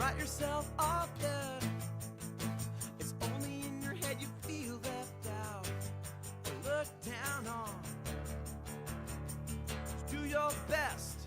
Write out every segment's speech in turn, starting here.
write yourself off there. It's only in your head you feel left out or looked down on. Just do your best,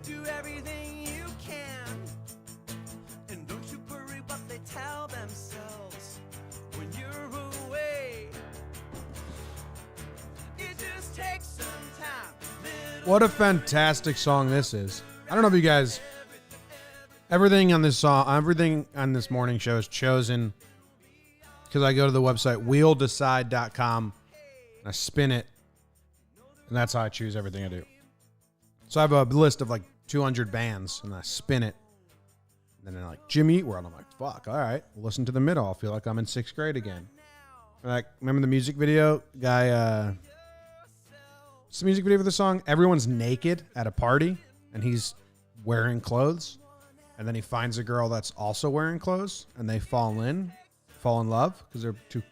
do everything you can, and don't you worry what they tell themselves when you're away. It just takes some time. What a fantastic song this is. I don't know if you guys, everything on this morning show is chosen because I go to the website we'ldecide.com and I spin it, and that's how I choose everything I do. So I have a list of like 200 bands, and I spin it, and then they're like Jimmy Eat World. I'm like, fuck, all right, listen to the middle. I feel like I'm in 6th grade again. Like, remember the music video guy? What's the music video for the song? Everyone's naked at a party, and he's wearing clothes, and then he finds a girl that's also wearing clothes, and they fall in love because they're two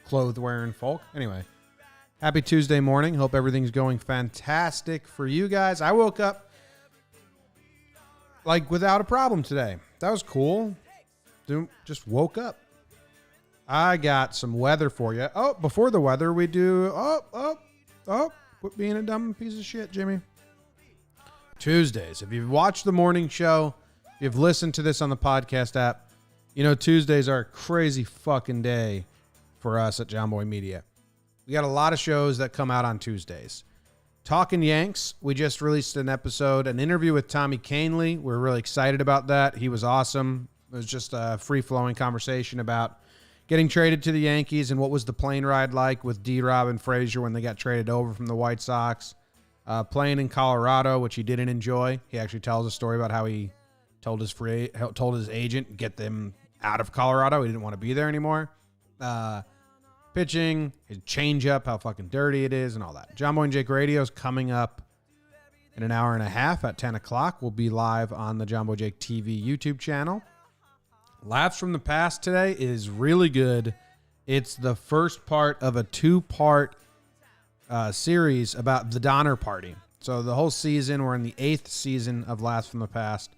clothes-wearing folk. Anyway, happy Tuesday morning. Hope everything's going fantastic for you guys. I woke up like without a problem today. That was cool. Just woke up. I got some weather for you. Oh, before the weather, we do. Quit being a dumb piece of shit, Jimmy. Tuesdays. If you've watched the morning show, if you've listened to this on the podcast app, you know Tuesdays are a crazy fucking day for us at John Boy Media. We got a lot of shows that come out on Tuesdays. Talking Yanks, we just released an interview with Tommy Canley. We're really excited about that. He was awesome. It was just a free-flowing conversation about getting traded to the Yankees and what was the plane ride like with D-Rob and Frazier when they got traded over from the White Sox. Playing in Colorado, which he didn't enjoy. He actually tells a story about how he told his agent get them out of Colorado. He didn't want to be there anymore. Pitching, his changeup, how fucking dirty it is, and all that. John Boy and Jake Radio is coming up in an hour and a half at 10 o'clock. We'll be live on the John Boy Jake TV YouTube channel. Laughs from the Past today is really good. It's the first part of a 2-part series about the Donner Party. So the whole season, we're in the 8th season of Laughs from the Past,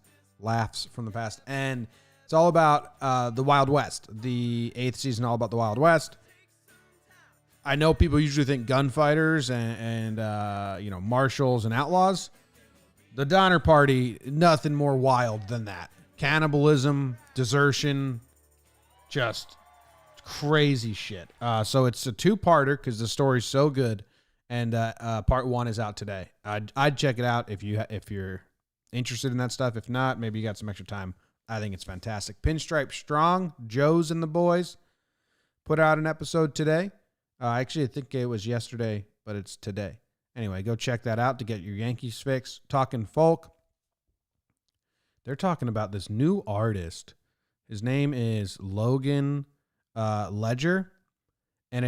and it's all about the Wild West. The 8th season all about the Wild West. I know people usually think gunfighters and marshals and outlaws. The Donner Party, nothing more wild than that. Cannibalism, desertion, just crazy shit. So it's a 2-parter because the story's so good, and part 1 is out today. I'd check it out if you're interested in that stuff. If not, maybe you got some extra time. I think it's fantastic. Pinstripe Strong, Joe's and the boys put out an episode today. Actually, I think it was yesterday, but it's today. Anyway, go check that out to get your Yankees fix. Talking Folk. They're talking about this new artist. His name is Logan Ledger, and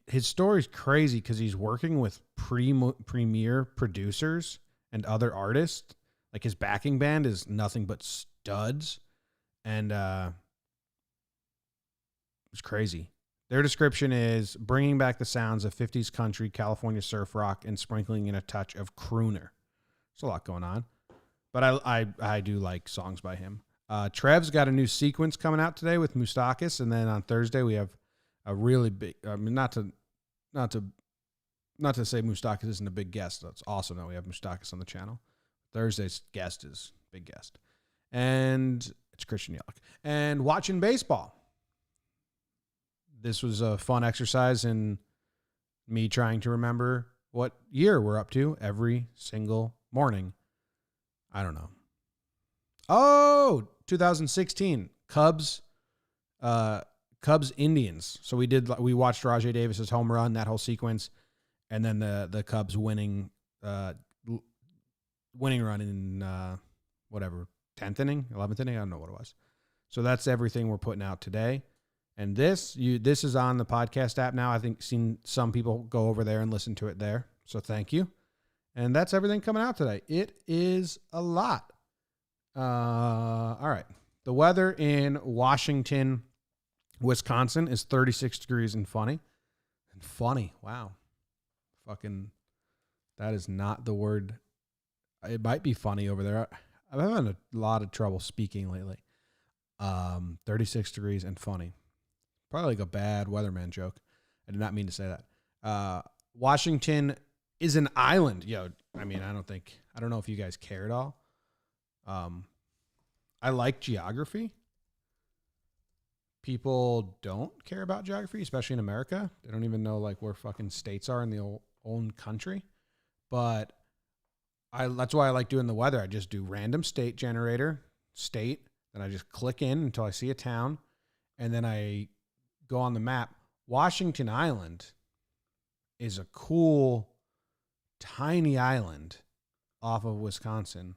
his story's crazy because he's working with premier producers and other artists. Like, his backing band is nothing but studs, and it's crazy. Their description is bringing back the sounds of 50s country, California surf rock, and sprinkling in a touch of crooner. There's a lot going on. But I do like songs by him. Trev's got a new sequence coming out today with Moustakis, and then on Thursday we have a really big. I mean, not to say Moustakis isn't a big guest. That's awesome that we have Moustakis on the channel. Thursday's guest is big guest, and it's Christian Yelich. And watching baseball. This was a fun exercise in me trying to remember what year we're up to every single morning. I don't know. Oh, 2016 Cubs Indians. So we watched Rajai Davis's home run, that whole sequence, and then the Cubs winning run in 10th inning, 11th inning, I don't know what it was. So that's everything we're putting out today. And this is on the podcast app now. I think seen some people go over there and listen to it there. So thank you. And that's everything coming out today. It is a lot. All right. The weather in Washington, Wisconsin is 36 degrees and funny. And funny. Wow. Fucking, that is not the word. It might be funny over there. I'm having a lot of trouble speaking lately. 36 degrees and funny. Probably like a bad weatherman joke. I did not mean to say that. Washington is an island. Yo, I mean, I don't know if you guys care at all. I like geography. People don't care about geography, especially in America. They don't even know like where fucking states are in the own country. But that's why I like doing the weather. I just do random state generator, state, then I just click in until I see a town, and then I go on the map. Washington Island is a cool, tiny island off of Wisconsin.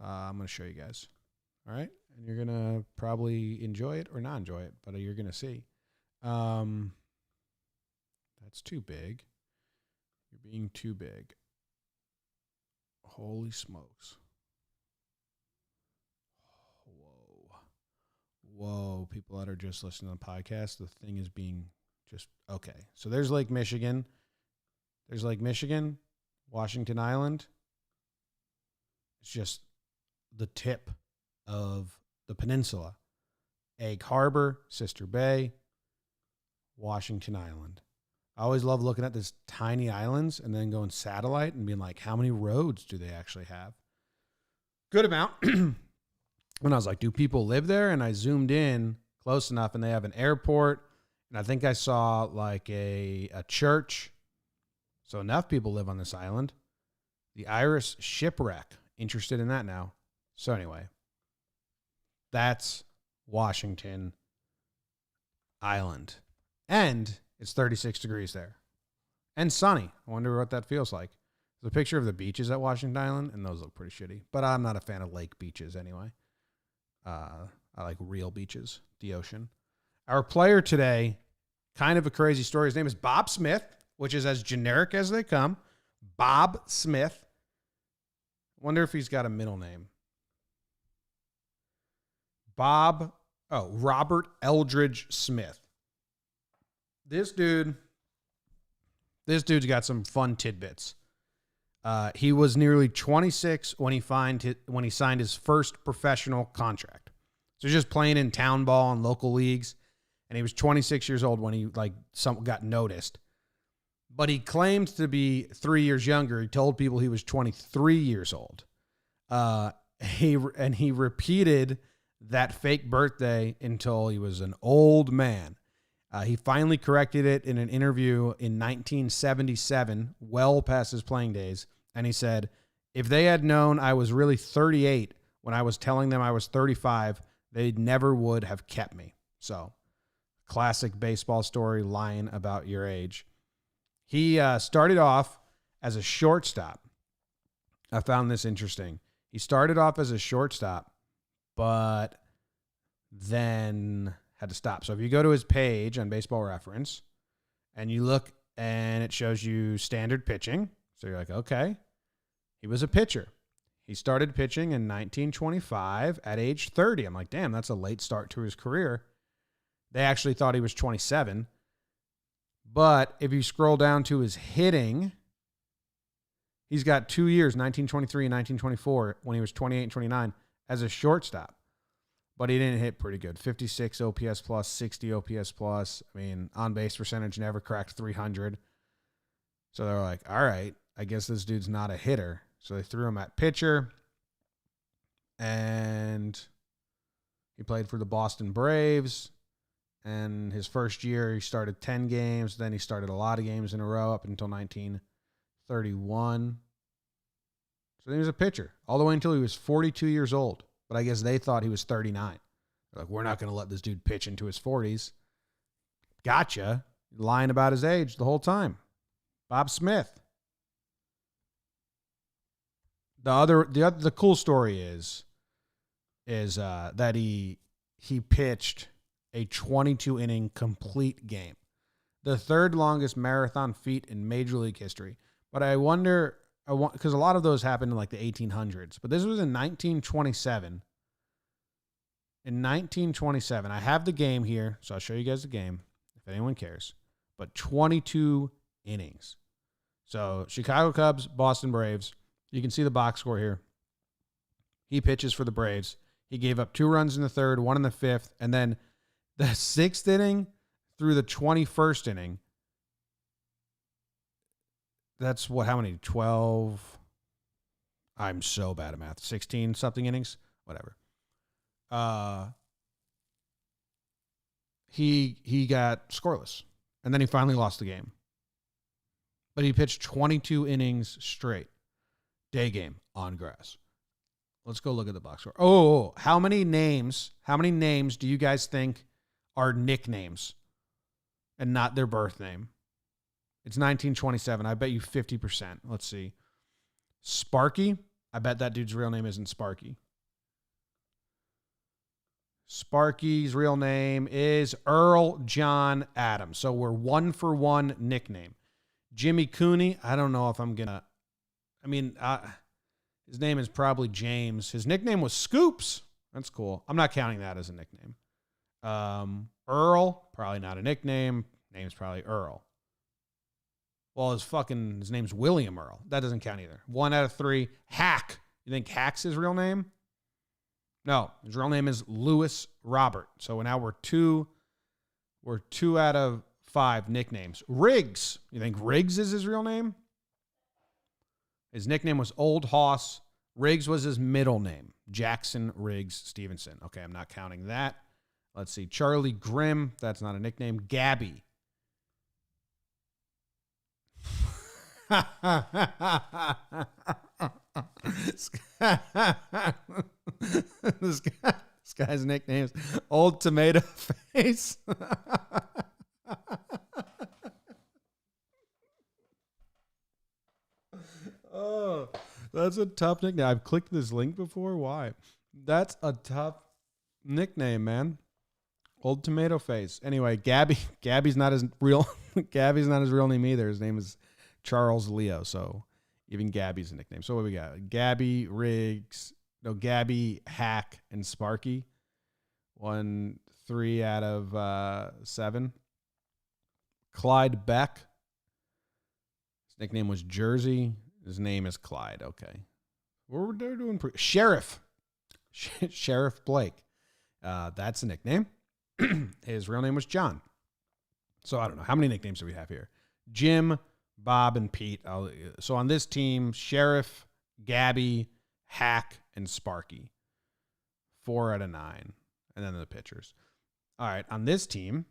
I'm going to show you guys. All right? And you're going to probably enjoy it or not enjoy it, but you're going to see. That's too big. You're being too big. Holy smokes. Whoa, people that are just listening to the podcast, the thing is being just, okay. So there's Lake Michigan. There's Lake Michigan, Washington Island. It's just the tip of the peninsula. Egg Harbor, Sister Bay, Washington Island. I always love looking at this tiny islands and then going satellite and being like, how many roads do they actually have? Good amount. And I was like, do people live there? And I zoomed in close enough, and they have an airport. And I think I saw like a church. So enough people live on this island. The Iris Shipwreck. Interested in that now. So anyway, that's Washington Island. And it's 36 degrees there. And sunny. I wonder what that feels like. There's a picture of the beaches at Washington Island, and those look pretty shitty. But I'm not a fan of lake beaches anyway. I like real beaches, the ocean. Our player today, kind of a crazy story. His name is Bob Smith, which is as generic as they come. Bob Smith. Wonder if he's got a middle name. Robert Eldridge Smith. This dude's got some fun tidbits. He was nearly 26 when he signed his first professional contract. So he's just playing in town ball and local leagues, and he was 26 years old when he got noticed. But he claimed to be 3 years younger. He told people he was 23 years old. He repeated that fake birthday until he was an old man. He finally corrected it in an interview in 1977, well past his playing days. And he said, if they had known I was really 38 when I was telling them I was 35, they never would have kept me. So, classic baseball story, lying about your age. He started off as a shortstop. I found this interesting. He started off as a shortstop, but then had to stop. So if you go to his page on Baseball Reference and you look and it shows you standard pitching. So you're like, okay, he was a pitcher. He started pitching in 1925 at age 30. I'm like, damn, that's a late start to his career. They actually thought he was 27. But if you scroll down to his hitting, he's got 2 years, 1923 and 1924, when he was 28 and 29, as a shortstop. But he didn't hit pretty good. 56 OPS plus, 60 OPS plus. I mean, on-base percentage never cracked 300. So they're like, all right, I guess this dude's not a hitter. So they threw him at pitcher. And he played for the Boston Braves. And his first year, he started 10 games. Then he started a lot of games in a row up until 1931. So he was a pitcher all the way until he was 42 years old. But I guess they thought he was 39. They're like, we're not going to let this dude pitch into his 40s. Gotcha. Lying about his age the whole time. Bob Smith. The cool story is that he pitched a 22-inning complete game. The third longest marathon feat in Major League history. But I wonder, because a lot of those happened in like the 1800s. But this was in 1927. In 1927, I have the game here, so I'll show you guys the game if anyone cares. But 22 innings. So Chicago Cubs, Boston Braves. You can see the box score here. He pitches for the Braves. He gave up 2 runs in the 3rd, 1 in the 5th, and then the 6th inning through the 21st inning. That's how many? 12. I'm so bad at math. 16 something innings, whatever. He got scoreless, and then he finally lost the game. But he pitched 22 innings straight, day game on grass. Let's go look at the box score. Oh, how many names do you guys think are nicknames and not their birth name? It's 1927. I bet you 50%. Let's see. Sparky. I bet that dude's real name isn't Sparky. Sparky's real name is Earl John Adams. So we're 1 for 1 nickname. Jimmy Cooney. I don't know if I'm going to. His name is probably James. His nickname was Scoops. That's cool. I'm not counting that as a nickname. Earl. Probably not a nickname. Name's probably Earl. Well, his name's William Earl. That doesn't count either. 1 out of 3. Hack. You think Hack's his real name? No, his real name is Lewis Robert. So now we're 2 out of 5 nicknames. Riggs. You think Riggs is his real name? His nickname was Old Hoss. Riggs was his middle name. Jackson Riggs Stevenson. Okay, I'm not counting that. Let's see. Charlie Grimm. That's not a nickname. Gabby. This guy's nickname is Old Tomato Face. Oh, that's a tough nickname. I've clicked this link before. Why? That's a tough nickname, man. Old Tomato Face. Anyway, Gabby's not his real name either. His name is Charles Leo. So even Gabby's a nickname. So what we got? Gabby, Hack, and Sparky. 3 out of 7. Clyde Beck. His nickname was Jersey. His name is Clyde. Okay. We're doing Sheriff. Sheriff Blake. That's a nickname. His real name was John. So I don't know. How many nicknames do we have here? Jim, Bob, and Pete. So on this team, Sheriff, Gabby, Hack, and Sparky. 4 out of 9. And then the pitchers. All right. On this team,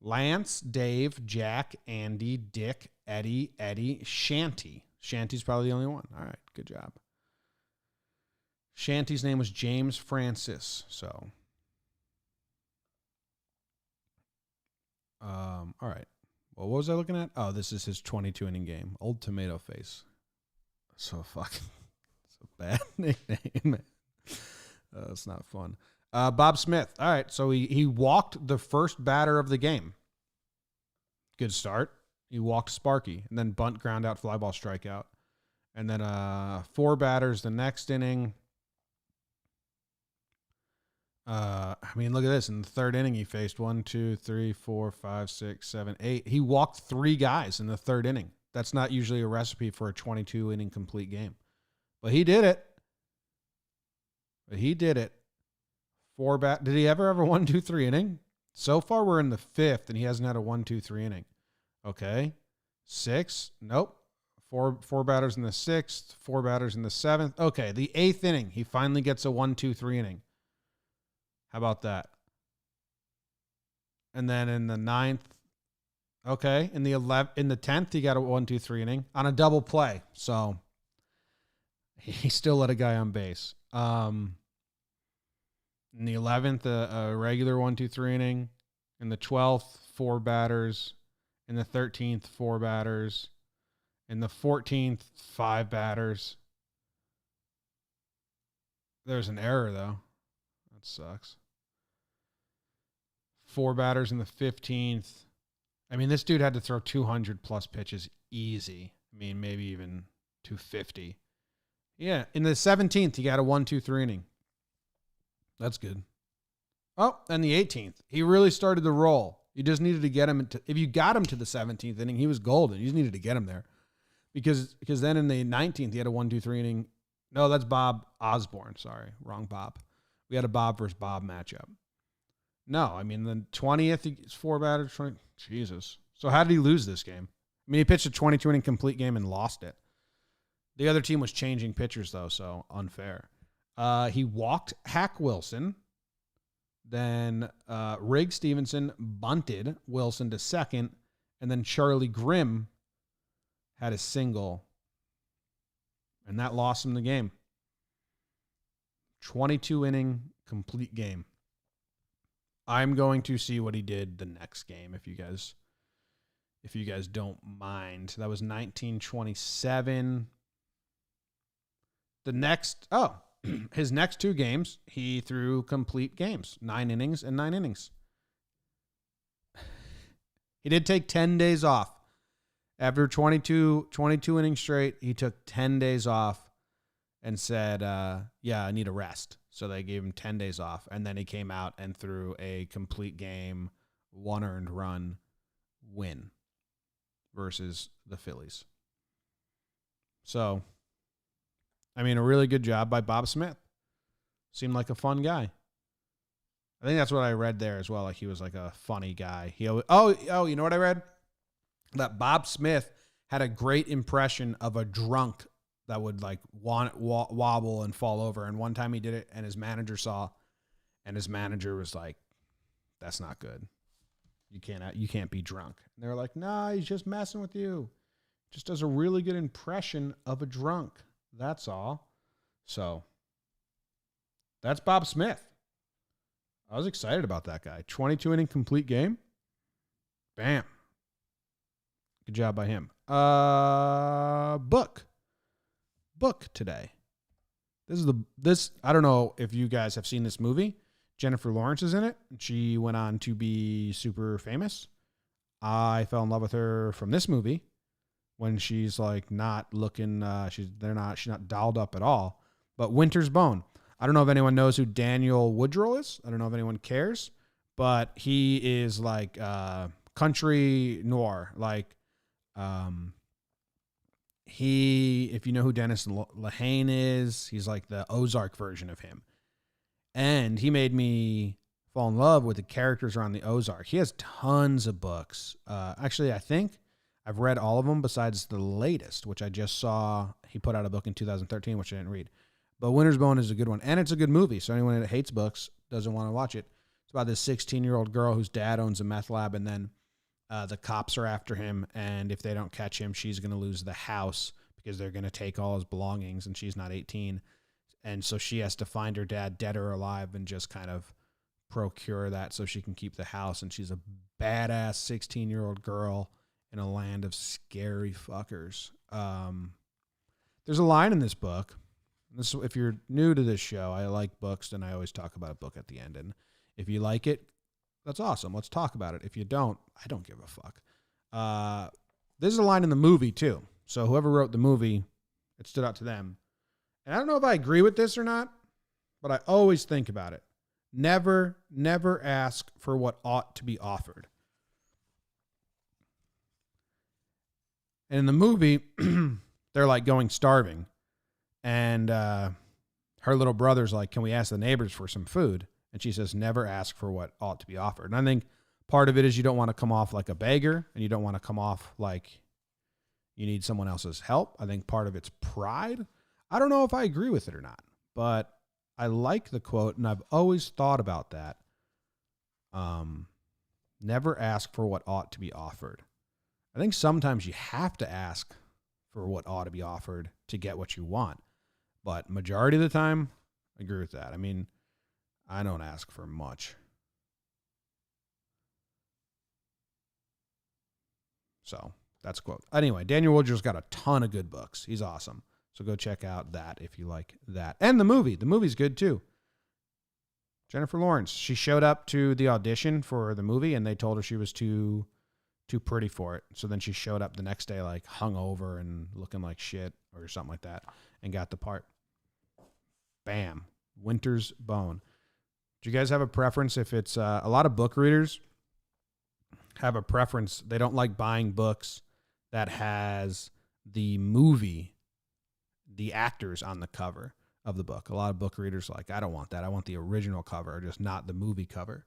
Lance, Dave, Jack, Andy, Dick, Eddie, Shanty. Shanty's probably the only one. All right. Good job. Shanty's name was James Francis. So, all right. Well, what was I looking at? Oh, this is his 22 inning game. Old Tomato Face. So fucking, it's a bad nickname, man. It's not fun. Bob Smith. All right. So he walked the first batter of the game. Good start. He walked Sparky and then bunt, ground out, fly ball, strikeout. And then 4 batters the next inning. Look at this. In the 3rd inning, he faced 1, 2, 3, 4, 5, 6, 7, 8. He walked 3 guys in the 3rd inning. That's not usually a recipe for a 22 inning complete game. But he did it. 4 Did he ever have a 1, 2, 3 inning? So far, we're in the 5th, and he hasn't had a 1, 2, 3 inning. Okay. 6. Nope. 4 batters in the 6th. 4 batters in the 7th. Okay. The 8th inning, he finally gets a 1, 2, 3 inning. How about that? And then in the 9th, okay. In the 10th, he got a 1, 2, 3 inning on a double play. So he still let a guy on base. In the 11th, a regular 1, 2, 3 inning. In the 12th, 4 batters. In the 13th, 4 batters. In the 14th, 5 batters. There's an error, though. That sucks. 4 batters in the 15th. This dude had to throw 200 plus pitches easy. Maybe even 250. Yeah, in the 17th, he got a 1, 2, 3 inning. That's good. Oh, and the 18th. He really started to roll. You just needed to get him if you got him to the 17th inning, he was golden. You just needed to get him there. Because then in the 19th, he had a 1, 2, 3 inning. No, that's Bob Osborne. Sorry, wrong Bob. We had a Bob versus Bob matchup. No, I mean, the 20th, he's 4 batters. 20, Jesus. So how did he lose this game? I mean, he pitched a 22-inning complete game and lost it. The other team was changing pitchers, though, so unfair. He walked Hack Wilson. Then Rig Stevenson bunted Wilson to second. And then Charlie Grimm had a single. And that lost him the game. 22-inning complete game. I'm going to see what he did the next game if you guys don't mind. That was 1927. His next 2 games, he threw complete games, 9 innings and 9 innings. He did take 10 days off. After 22 innings straight, he took 10 days off and said, I need a rest. So they gave him 10 days off. And then he came out and threw a complete game, 1 earned run win versus the Phillies. So, I mean, a really good job by Bob Smith. Seemed like a fun guy. I think that's what I read there as well. Like he was like a funny guy. You know what I read? That Bob Smith had a great impression of a drunk that would like wobble and fall over. And one time he did it and his manager saw, and his manager was like, that's not good. You can't be drunk. And they were like, nah, he's just messing with you. Just does a really good impression of a drunk. That's all. So that's Bob Smith. I was excited about that guy. 22-inning complete game. Bam. Good job by him. Book today. This I don't know if you guys have seen this movie. Jennifer Lawrence is in it. She went on to be super famous. I fell in love with her from this movie when she's like not looking she's not dolled up at all. But Winter's Bone. I don't know if anyone knows who Daniel Woodrow is. I don't know if anyone cares, but he is like country noir. Like if you know who Dennis Lehane is, he's like the Ozark version of him. And he made me fall in love with the characters around the Ozark. He has tons of books. Actually, I think I've read all of them besides the latest, which I just saw. He put out a book in 2013, which I didn't read. But Winter's Bone is a good one. And it's a good movie. So anyone that hates books doesn't want to watch it. It's about this 16-year-old girl whose dad owns a meth lab. And then the cops are after him. And if they don't catch him, she's going to lose the house because they're going to take all his belongings. And she's not 18. And so she has to find her dad dead or alive and just kind of procure that so she can keep the house. And she's a badass 16-year-old girl in a land of scary fuckers. There's a line in this book. If you're new to this show, I like books, and I always talk about a book at the end. And if you like it, that's awesome. Let's talk about it. If you don't, I don't give a fuck. There's a line in the movie, too. So whoever wrote the movie, it stood out to them. And I don't know if I agree with this or not, but I always think about it. Never ask for what ought to be offered. And in the movie, they're like going starving. And her little brother's like, can we ask the neighbors for some food? And she says, never ask for what ought to be offered. And I think part of it is you don't want to come off like a beggar, and you don't want to come off like you need someone else's help. I think part of it's pride. I don't know if I agree with it or not, but I like the quote, and I've always thought about that. Never ask for what ought to be offered. I think sometimes you have to ask for what ought to be offered to get what you want. But majority of the time, I agree with that. I mean, I don't ask for much. So that's a quote. Anyway, Daniel Woodrow's got a ton of good books. He's awesome. So go check out that if you like that. And the movie. The movie's good too. Jennifer Lawrence. She showed up to the audition for the movie and they told her she was too pretty for it. So then she showed up the next day like hungover and looking like shit or something like that and got the part. Bam. Winter's Bone. Do you guys have a preference if it's a lot of book readers have a preference. They don't like buying books that has the movie the actors on the cover of the book. A lot of book readers are like, I don't want that. I want the original cover, just not the movie cover.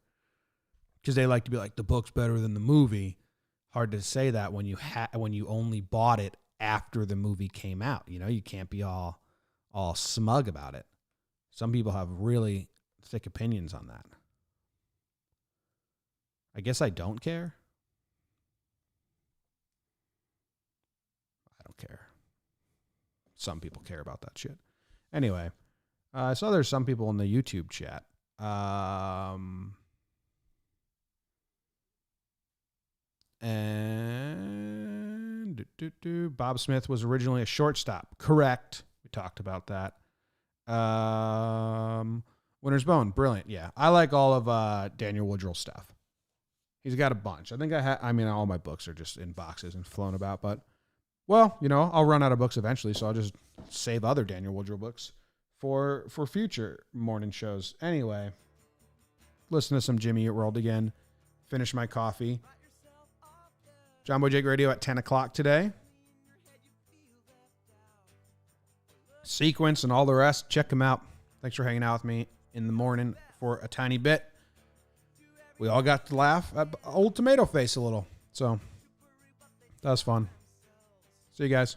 Because they like to be like, the book's better than the movie. Hard to say that when you only bought it after the movie came out. You know, you can't be all smug about it. Some people have really thick opinions on that. I guess I don't care. I don't care. Some people care about that shit. Anyway, I saw there's some people in the YouTube chat. And Bob Smith was originally a shortstop. Correct. We talked about that. Winter's Bone. Brilliant. Yeah. I like all of Daniel Woodrell's stuff. He's got a bunch. I think all my books are just in boxes and flown about, but well, you know, I'll run out of books eventually, so I'll just save other Daniel Woodrell books for future morning shows. Anyway, listen to some Jimmy Eat World again. Finish my coffee. John Boy Jake Radio at 10 o'clock today. Sequence and all the rest. Check them out. Thanks for hanging out with me in the morning for a tiny bit. We all got to laugh at old Tomato Face a little. So that was fun. See you guys.